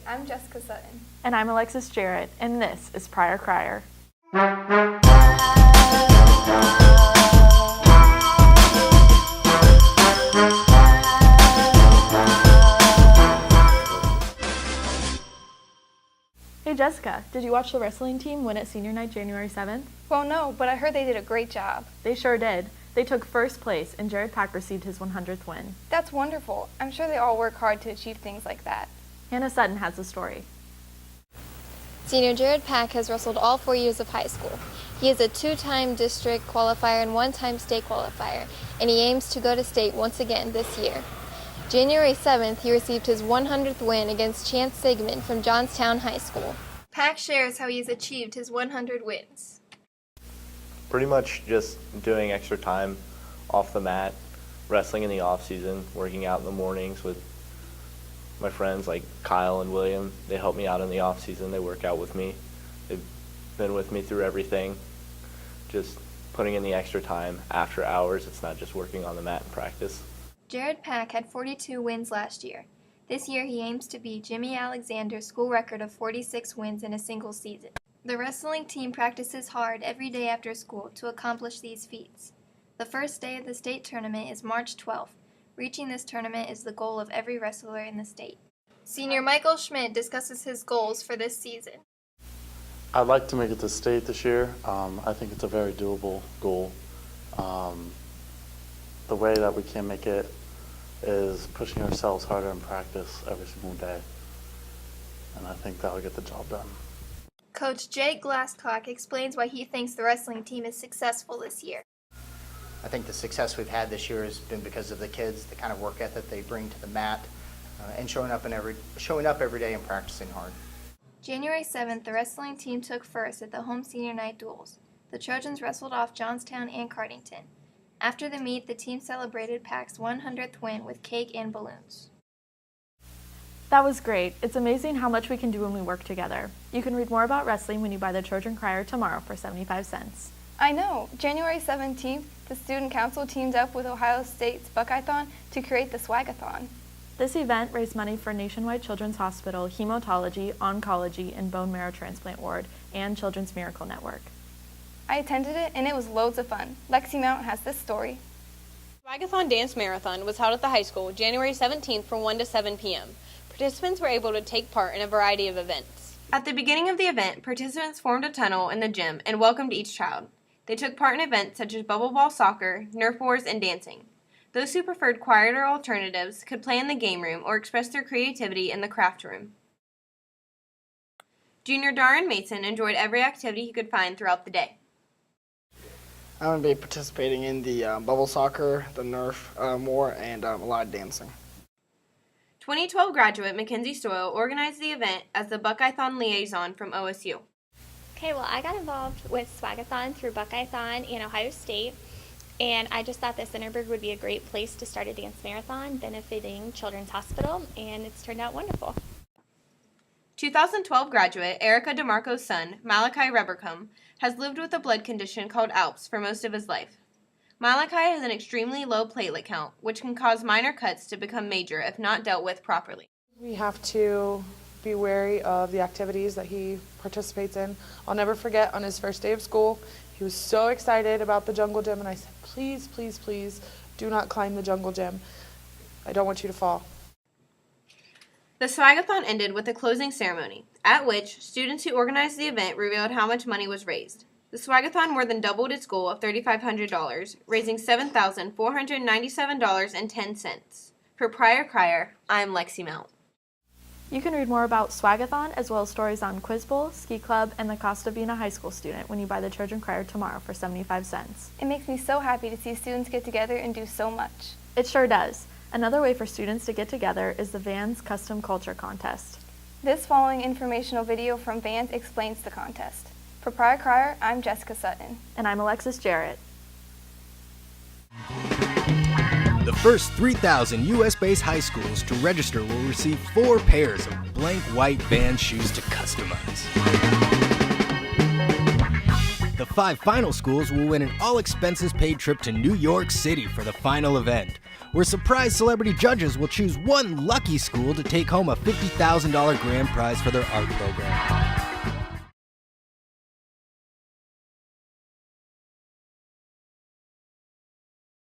I'm Jessica Sutton. And I'm Alexis Jarrett, and this is Crier. Hey Jessica, did you watch the wrestling team win at senior night January 7th? Well, no, but I heard they did a great job. They sure did. They took first place, and Jared Pack received his 100th win. That's wonderful. I'm sure they all work hard to achieve things like that. Hannah Sutton has the story. Senior Jared Pack has wrestled all 4 years of high school. He is a 2-time district qualifier and 1-time state qualifier, and he aims to go to state once again this year. January 7th, he received his 100th win against Chance Sigmund from Johnstown High School. Pack shares how he has achieved his 100 wins. Pretty much just doing extra time off the mat, wrestling in the off season, working out in the mornings with my friends like Kyle and William. They help me out in the off season. They work out with me. They've been with me through everything. Just putting in the extra time after hours. It's not just working on the mat in practice. Jared Pack had 42 wins last year. This year he aims to beat Jimmy Alexander's school record of 46 wins in a single season. The wrestling team practices hard every day after school to accomplish these feats. The first day of the state tournament is March 12th. Reaching this tournament is the goal of every wrestler in the state. Senior Michael Schmidt discusses his goals for this season. I'd like to make it to state this year. I think it's a very doable goal. The way that we can make it is pushing ourselves harder in practice every single day. And I think that'll get the job done. Coach Jay Glasscock explains why he thinks the wrestling team is successful this year. I think the success we've had this year has been because of the kids, the kind of work ethic they bring to the mat, and showing up every day and practicing hard. January 7th, the wrestling team took first at the home senior night duels. The Trojans wrestled off Johnstown and Cardington. After the meet, the team celebrated Pack's 100th win with cake and balloons. That was great. It's amazing how much we can do when we work together. You can read more about wrestling when you buy the Trojan Crier tomorrow for 75 cents. I know. January 17th, the Student Council teamed up with Ohio State's Buckeye-thon to create the Swagathon. This event raised money for Nationwide Children's Hospital, Hematology, Oncology, and Bone Marrow Transplant Ward, and Children's Miracle Network. I attended it, and it was loads of fun. Lexi Mount has this story. Swagathon Dance Marathon was held at the high school January 17th from 1 to 7 p.m. Participants were able to take part in a variety of events. At the beginning of the event, participants formed a tunnel in the gym and welcomed each child. They took part in events such as bubble ball soccer, Nerf wars, and dancing. Those who preferred quieter alternatives could play in the game room or express their creativity in the craft room. Junior Darren Mason enjoyed every activity he could find throughout the day. I'm going to be participating in the bubble soccer, the Nerf war, and a lot of dancing. 2012 graduate Mackenzie Stoyle organized the event as the Buckeye-thon liaison from OSU. Okay, well, I got involved with Swagathon through Buckeye-thon in Ohio State, and I just thought that Centerburg would be a great place to start a dance marathon benefiting Children's Hospital, and it's turned out wonderful. 2012 graduate Erica DeMarco's son, Malachi Rebercombe, has lived with a blood condition called ALPS for most of his life. Malachi has an extremely low platelet count, which can cause minor cuts to become major if not dealt with properly. We have to be wary of the activities that he participates in. I'll never forget on his first day of school, he was so excited about the jungle gym, and I said, please, please, please, do not climb the jungle gym. I don't want you to fall. The Swagathon ended with a closing ceremony, at which students who organized the event revealed how much money was raised. The Swagathon more than doubled its goal of $3,500, raising $7,497.10. For Crier, I'm Lexi Mount. You can read more about Swagathon as well as stories on Quiz Bowl, Ski Club, and the cost of being a high school student when you buy the Trojan Crier tomorrow for 75 cents. It makes me so happy to see students get together and do so much. It sure does. Another way for students to get together is the Vans Custom Culture Contest. This following informational video from Vans explains the contest. For Crier, I'm Jessica Sutton. And I'm Alexis Jarrett. The first 3,000 U.S.-based high schools to register will receive 4 pairs of blank white Vans shoes to customize. The 5 final schools will win an all-expenses-paid trip to New York City for the final event, where surprise celebrity judges will choose one lucky school to take home a $50,000 grand prize for their art program.